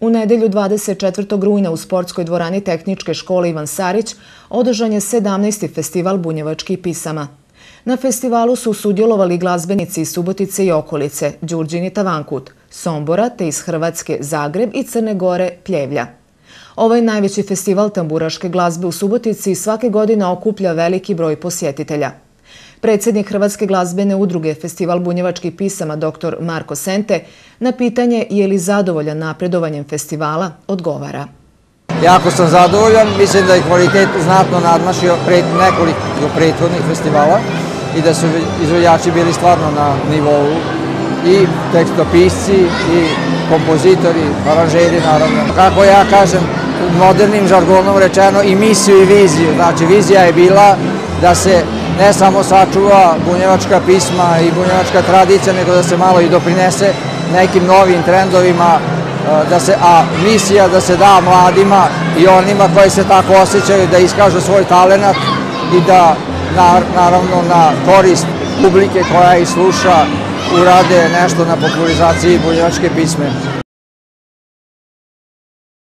U nedelju 24. rujna u sportskoj dvorani Tehničke škole Ivan Sarić održan je 17. festival bunjevačkih pisama. Na festivalu su sudjelovali glazbenici iz Subotice i okolice, Đurđin i Tavankut, Sombora te iz Hrvatske Zagreb i Crne Gore Pljevlja. Ovaj najveći festival tamburaške glazbe u Subotici svake godine okuplja veliki broj posjetitelja. Predsjednik Hrvatske glazbene udruge Festival bunjevačkih pisama dr. Marko Sente na pitanje je li zadovoljan napredovanjem festivala odgovara. Jako sam zadovoljan, mislim da je kvalitet znatno nadmašio nekoliko prethodnih festivala i da su izvođači bili stvarno na nivou i tekstopisci i kompozitori, aranžeri naravno. Kako ja kažem, modernim žargonom rečeno i misiju i viziju. Znači vizija je bila da se ne samo sačuva bunjevačka pisma i bunjevačka tradicija, nego da se malo i doprinese nekim novim trendovima, a misija da se da mladima i onima koji se tako osjećaju da iskažu svoj talenat i da naravno na korist publike koja ih sluša urade nešto na popularizaciji bunjevačke pisme.